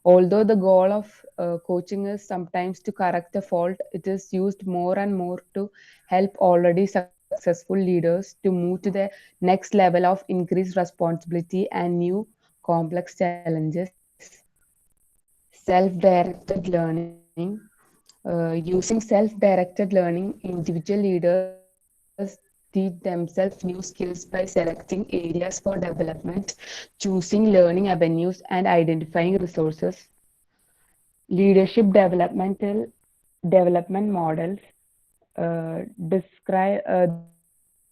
Although the goal of coaching is sometimes to correct a fault, it is used more and more to help already successful leaders to move to the next level of increased responsibility and new complex challenges. Self-directed learning. Using self-directed learning, individual leaders teach themselves new skills by selecting areas for development, choosing learning avenues, and identifying resources. Leadership development models describe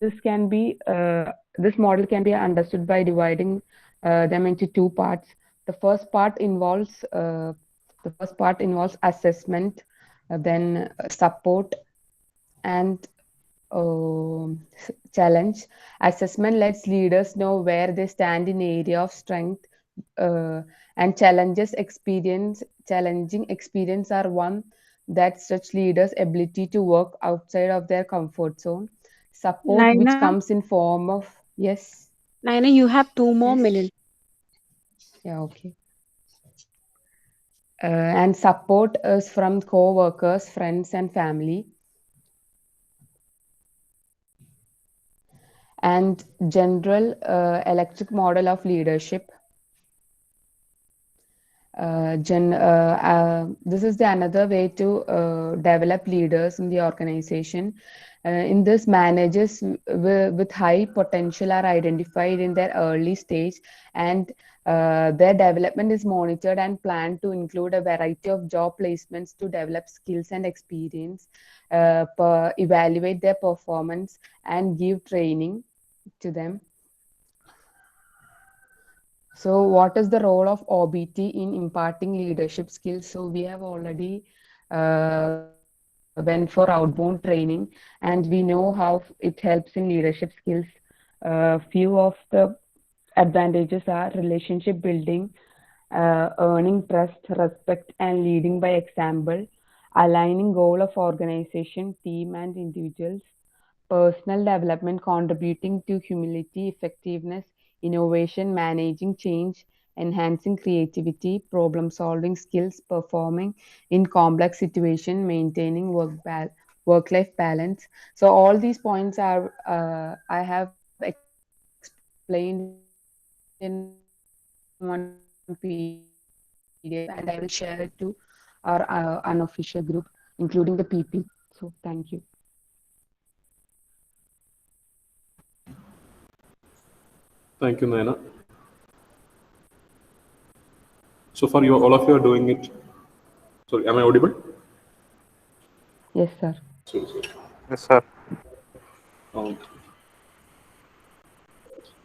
this model can be understood by dividing them into two parts. The first part involves assessment, then support, and challenge. Assessment lets leaders know where they stand in area of strength, and challenging experience are one that stretch leaders' ability to work outside of their comfort zone. Support which Naina, comes in form of yes, Naina, you have 2 more yes, minutes. yeah, okay. And support is from co-workers, friends, and family. And general electric model of leadership. This is the another way to develop leaders in the organization. In this, managers with high potential are identified in their early stage, and their development is monitored and planned to include a variety of job placements to develop skills and experience, evaluate their performance, and give training to them. So, what is the role of OBT in imparting leadership skills? So, we have already went for outbound training, and we know how it helps in leadership skills. Few of the advantages are relationship building, earning trust, respect, and leading by example, aligning goal of organization, team, and individuals, personal development contributing to humility, effectiveness, innovation, managing change, enhancing creativity, problem solving skills, performing in complex situation, maintaining work life balance. So all these points are I have explained in one PDF and I will share it to our unofficial group, including the PP. So thank you. Thank you, Naina. So far, all of you are doing it. Sorry, am I audible? Yes, sir. Sorry. Yes, sir. Um,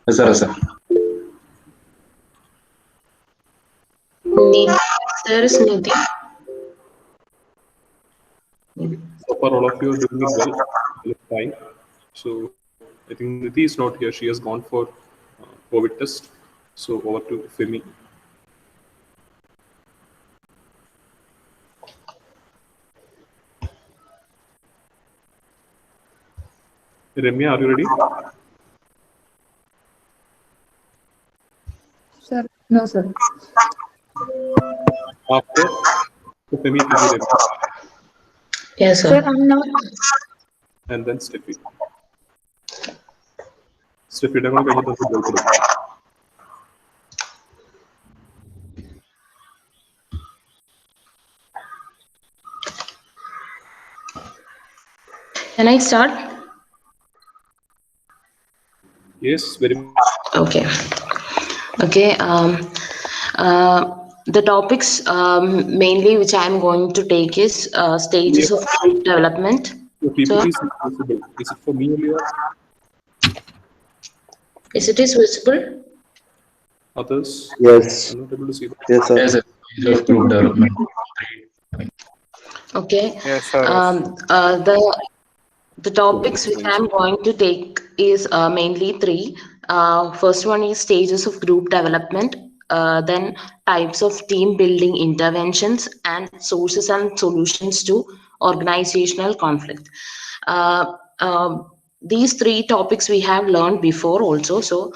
Yes, sir. Yes, sir. There is Nidhi. so far, all of you are doing it well. It's fine. So I think Niti is not here. She has gone for COVID test. So over to Femi. Remya, are you ready? Sir, no, sir. After Femi, it will be Remya. Yes, sir. Sir, I'm not. And then Steffi. Steffi, I'm going to get the Can I start? Yes, very much. Okay. Okay. The topics mainly which I am going to take is stages of group development. Your PPT is visible. Is it for me only or Is it visible? others? Yes. I'm not able to see that. Yes, sir. Yes, sir. Stage of group development. Okay. Yes, sir. The topics which I'm going to take is mainly three. First one is stages of group development, then types of team building interventions, and sources and solutions to organizational conflict. These three topics we have learned before also. So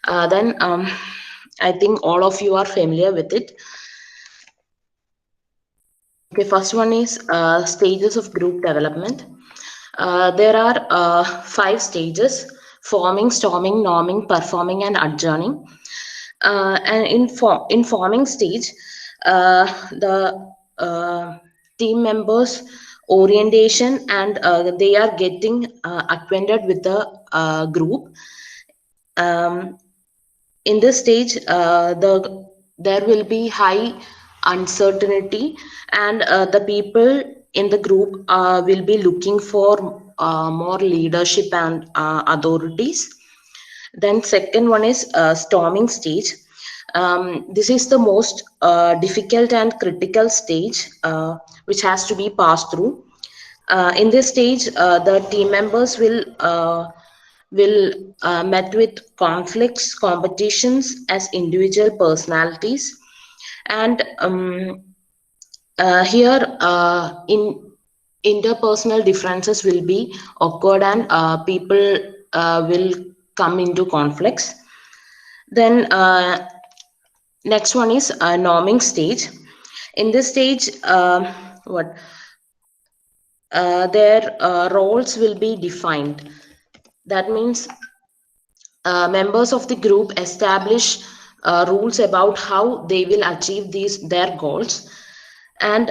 then I think all of you are familiar with it. Okay, first one is stages of group development. There are 5 stages: forming, storming, norming, performing, and adjourning. And in forming stage, the team members orientation and they are getting acquainted with the group. In this stage, there will be high uncertainty, and the people in the group will be looking for more leadership and authorities. Then second one is storming stage. This is the most difficult and critical stage which has to be passed through. In this stage, the team members will will met with conflicts, competitions as individual personalities, and here in interpersonal differences will be occurred, and people will come into conflicts. Then next one is norming stage. In this stage, their roles will be defined. That means members of the group establish rules about how they will achieve their goals, and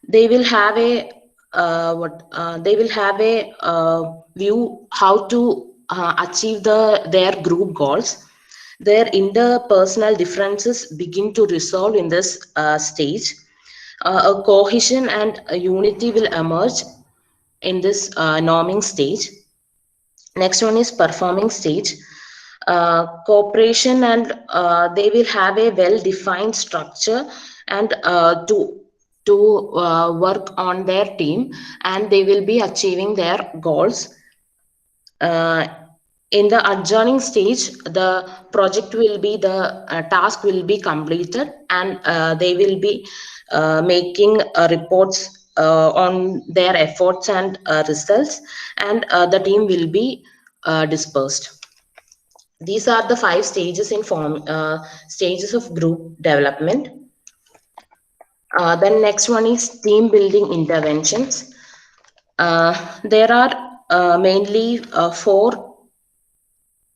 they will have a view how to achieve their group goals. Their interpersonal differences begin to resolve in this stage. A cohesion and a unity will emerge in this norming stage. Next one is performing stage. Cooperation, and they will have a well-defined structure, and to work on their team, and they will be achieving their goals. In the adjourning stage, the project will be the task will be completed, and they will be making reports on their efforts and results, and the team will be dispersed. These are the 5 stages in stages of group development. Then next one is team building interventions. There are mainly 4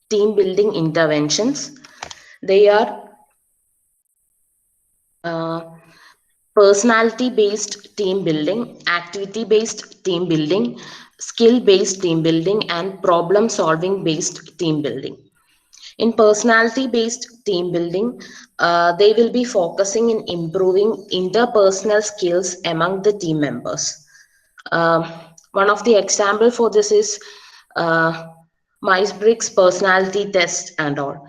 team building interventions. They are personality based team building, activity based team building, skill based team building, and problem solving based team building. In personality based team building, they will be focusing in improving interpersonal skills among the team members. One of the example for this is Myers-Briggs personality test and all.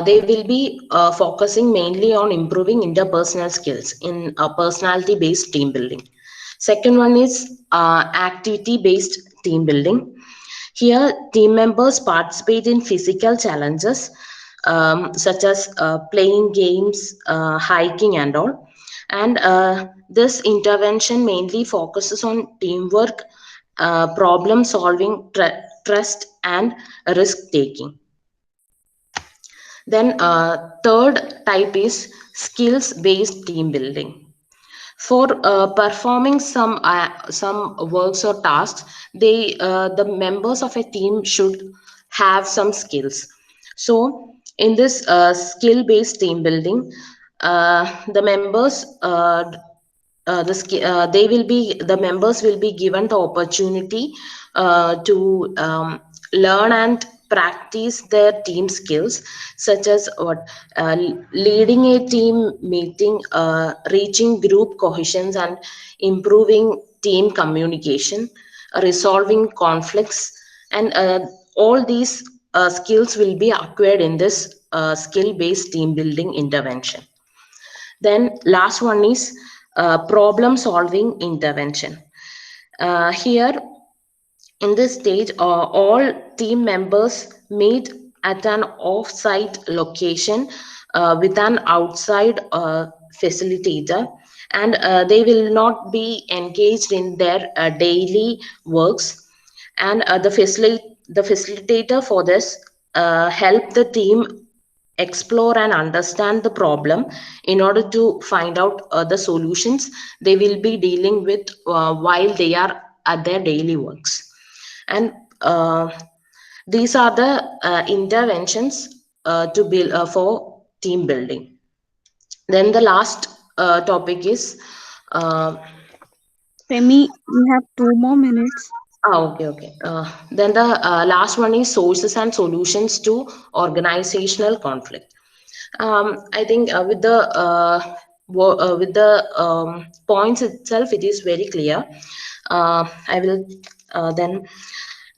They will be focusing mainly on improving interpersonal skills in personality based team building. Second one is activity based team building. Here, team members participate in physical challenges such as playing games, hiking, and all. And this intervention mainly focuses on teamwork, problem solving, trust, and risk taking. Then third type is skills based team building. For performing some works or tasks, the members of a team should have some skills. So in this skill based team building, the members the members will be given the opportunity to learn and practice their team skills, such as leading a team meeting, reaching group cohesions, and improving team communication, resolving conflicts, and all these skills will be acquired in this skill based team building intervention. Then last one is problem solving intervention. Here in this stage, all team members meet at an off-site location with an outside facilitator, and they will not be engaged in their daily works. And the facilitator for this help the team explore and understand the problem in order to find out the solutions they will be dealing with while they are at their daily works. And these are the interventions to build for team building. Then the last topic is Femi, you have 2 more minutes. Okay. Then the last one is sources and solutions to organizational conflict. I think with the points itself, it is very clear. I will then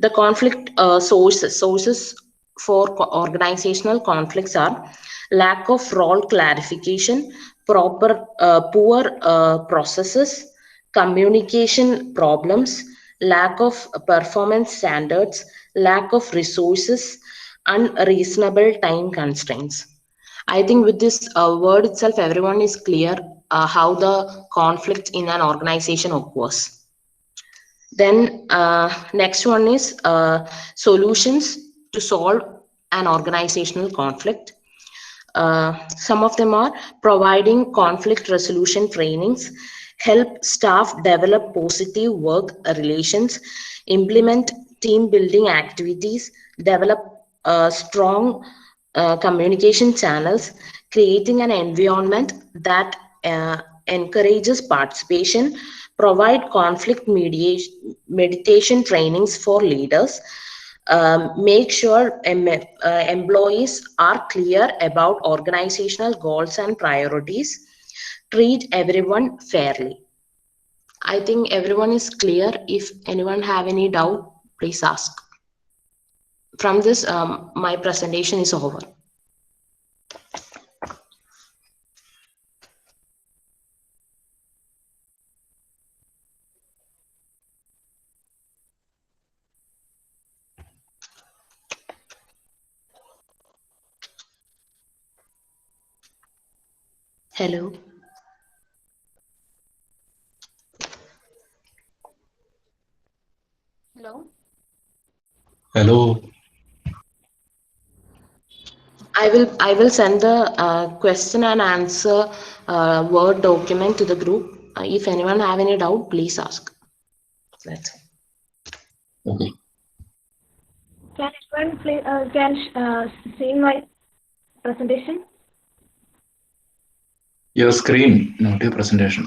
the conflict sources for organizational conflicts are lack of role clarification, poor processes, communication problems, lack of performance standards, lack of resources, unreasonable time constraints. I think with this word itself, everyone is clear how the conflict in an organization occurs. Then next one is solutions to solve an organizational conflict. Some of them are providing conflict resolution trainings, help staff develop positive work relations, implement team building activities, develop strong communication channels, creating an environment that encourages participation, provide conflict meditation trainings for leaders, make sure employees are clear about organizational goals and priorities, treat everyone fairly. I think everyone is clear. If anyone have any doubt, please ask. From this, my presentation is over. Hello. Hello. Hello. I will send the question and answer Word document to the group. If anyone have any doubt, please ask. That's it. Okay. Can anyone see my presentation? Your screen, not your presentation.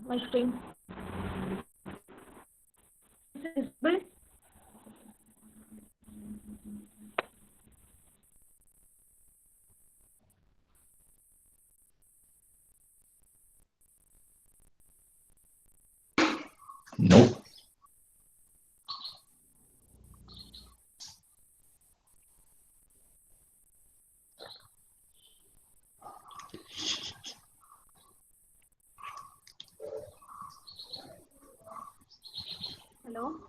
My screen. Is it visible? No. Hello.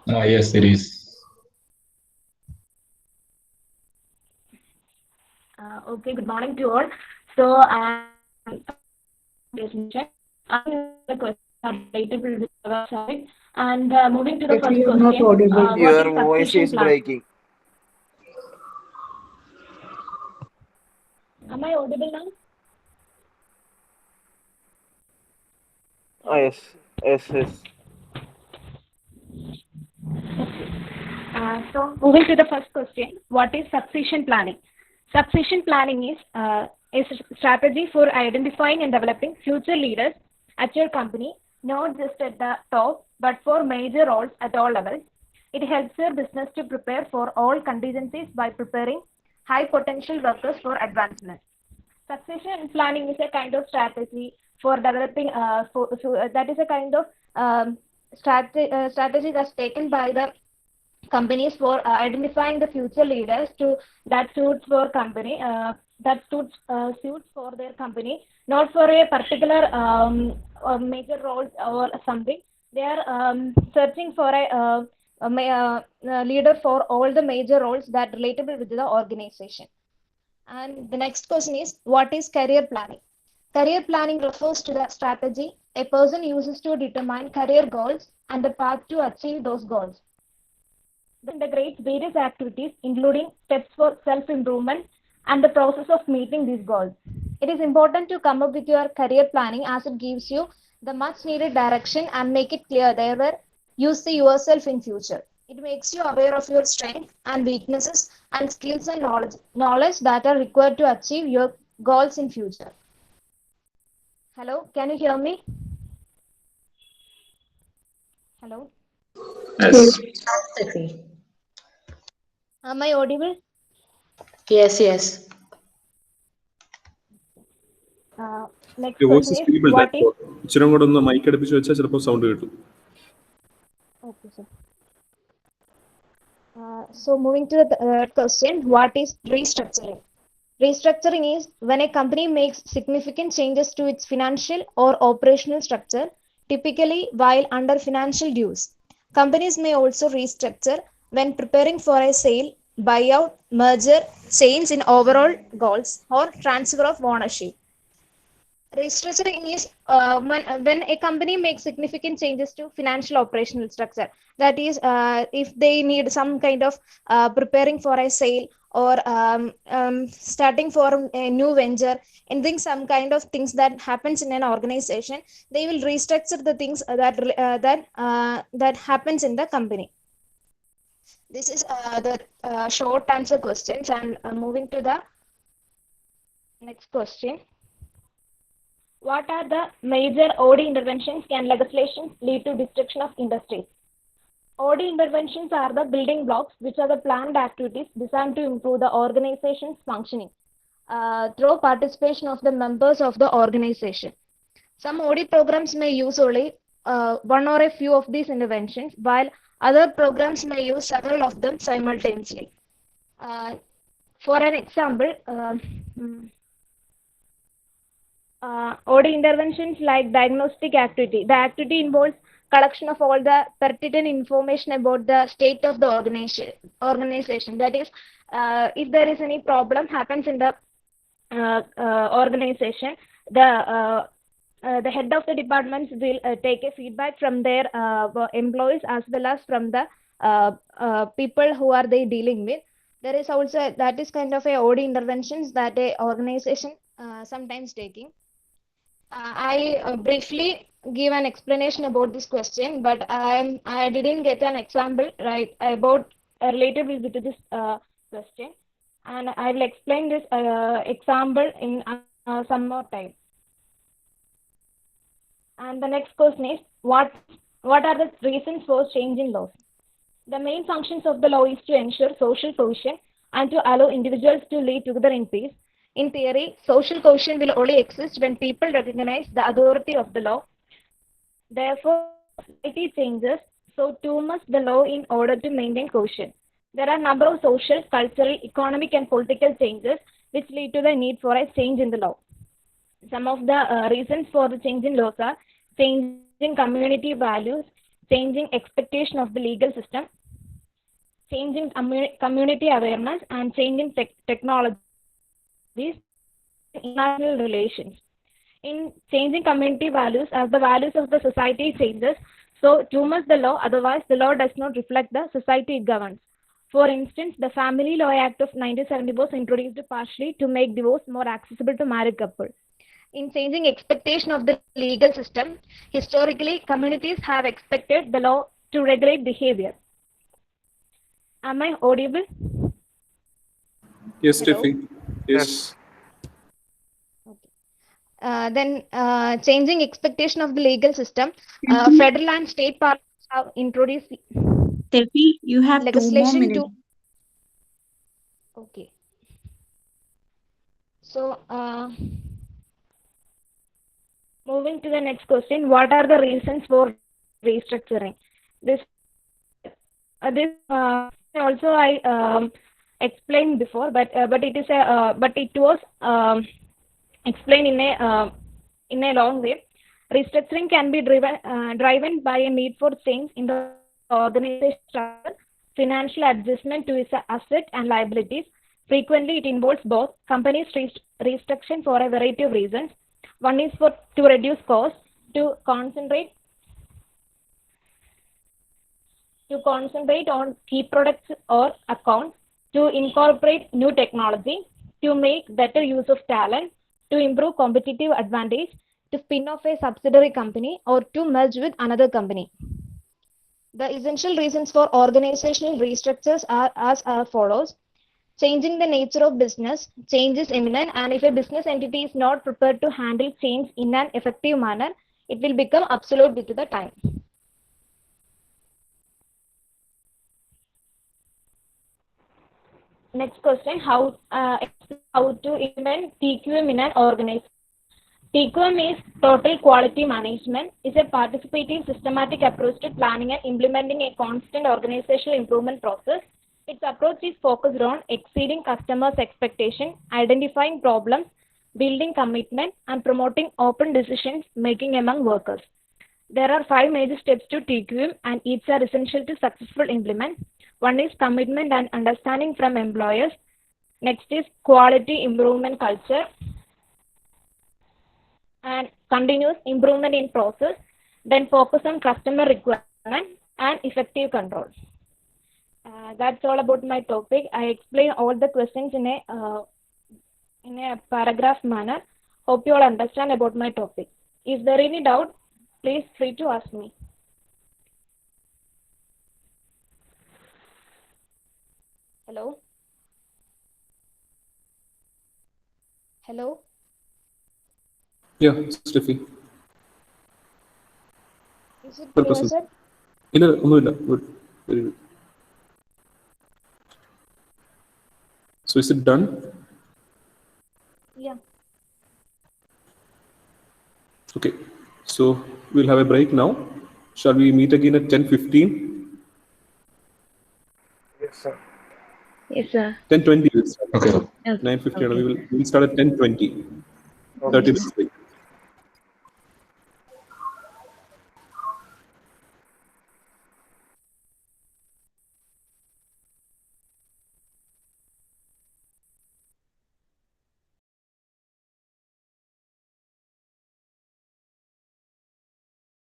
Yes, it is. Okay, good morning to all. So, I'm the question updated with the website. And moving to the first You are question, not audible. what Your is voice succession is plan? breaking. Am I audible now? Yes, yes. So moving to the first question, what is succession planning? Succession planning is a strategy for identifying and developing future leaders at your company, not just at the top, but for major roles at all levels. It helps your business to prepare for all contingencies by preparing high potential workers for advancement. Succession planning is a kind of strategy for developing, that is a kind of strategy that's taken by the companies for identifying the future leaders to that suits for company that suits for their company, not for a particular major roles or something. They are searching for a leader for all the major roles that relatable with the organization. And the next question is, what is career planning? Career planning refers to the strategy a person uses to determine career goals and the path to achieve those goals. It integrates various activities, including steps for self-improvement and the process of meeting these goals. It is important to come up with your career planning as it gives you the much needed direction and make it clear there where you see yourself in future. It makes you aware of your strengths and weaknesses and skills and knowledge that are required to achieve your goals in future. Hello, can you hear me? Hello? Yes. Okay. Am I audible? Yes. Next Your voice question is is, feeble. what That's is... all. ഇച്ചിരി കൂടെ ഒന്ന് mic അടുപ്പിച്ച് വെച്ചാൽ ചിലപ്പോൾ sound കിട്ടും. Okay, sir. So moving to the third question, what is restructuring? Restructuring is when a company makes significant changes to its financial or operational structure, typically while under financial dues. Companies may also restructure when preparing for a sale, buyout, merger, change in overall goals, or transfer of ownership. Restructuring is when a company makes significant changes to financial operational structure. That is, if they need some kind of preparing for a sale or starting for a new venture, and think some kind of things that happens in an organization, they will restructure the things that happens in the company. This is the short answer questions, and moving to the next question. What are the major OD interventions and legislations lead to destruction of industries? OD interventions are the building blocks, which are the planned activities designed to improve the organization's functioning through participation of the members of the organization. Some OD programs may use only one or a few of these interventions, while other programs may use several of them simultaneously. For an example, OD interventions like diagnostic activity. The activity involves collection of all the pertinent information about the state of the organization. That is, if there is any problem happens in the organization, the head of the departments will take a feedback from their employees as well as from the people who are they dealing with. There is also that is kind of a OD interventions that a organization sometimes taking. I briefly give an explanation about this question, but I didn't get an example right about related with this question, and I will explain this example in some more time. And the next question is what are the reasons for change in laws? The main functions of the law is to ensure social cohesion and to allow individuals to live together in peace. In theory, social cohesion will only exist when people recognize the authority of the law. Therefore, society changes, so too must the law in order to maintain cohesion. There are a number of social, cultural, economic, and political changes which lead to the need for a change in the law. Some of the reasons for the change in laws are changing community values, changing expectation of the legal system, changing community awareness, and changing technologies, international relations. In changing community values, as the values of the society changes, so too must the law, otherwise the law does not reflect the society it governs. For instance, the Family Law Act of 1970 was introduced partially to make divorce more accessible to married couples. In changing expectation of the legal system, historically, communities have expected the law to regulate behavior. Am I audible? Yes, Hello? Steffi. Yes. Then changing expectation of the legal system, federal and state parliaments have introduced Steffi, you have 2 more legislation minutes. to. Okay. So, moving to the next question, what are the reasons for restructuring? This also I explained before, but it was explained in a long way. Restructuring can be driven by a need for change in the organization structure, financial adjustment to its asset and liabilities. Frequently, it involves both. Companies restructure for a variety of reasons. One is to reduce costs, to concentrate on key products or accounts, to incorporate new technology, to make better use of talent, to improve competitive advantage, to spin off a subsidiary company, or to merge with another company. The essential reasons for organizational restructures are as follows. Changing the nature of business, change is imminent, and if a business entity is not prepared to handle change in an effective manner, it will become obsolete with the time. Next question, how to implement TQM in an organization. TQM is Total Quality Management. It's a participating systematic approach to planning and implementing a constant organizational improvement process. Its approach is focused on exceeding customers' expectation, identifying problems, building commitment, and promoting open decisions making among workers. There are 5 major steps to TQM, and each are essential to successful implement. One is commitment and understanding from employers. Next is quality improvement culture and continuous improvement in process. Then focus on customer requirement and effective control. That's all about my topic. I explain all the questions in a paragraph manner. Hope you all understand about my topic. Is there any doubt? Please free to ask me. Hello? Hello? Yeah, Steffi. Is it Per clear, person. sir? ഇല്ല ഒന്നുമില്ല. Good. Very good. So is it done? Yeah. Okay. So we'll have a break now. Shall we meet again at 10:15? Yes, sir. Yes, sir. 10:20. Okay. 9:15. Okay. We'll start at 10:20. 30 minutes break.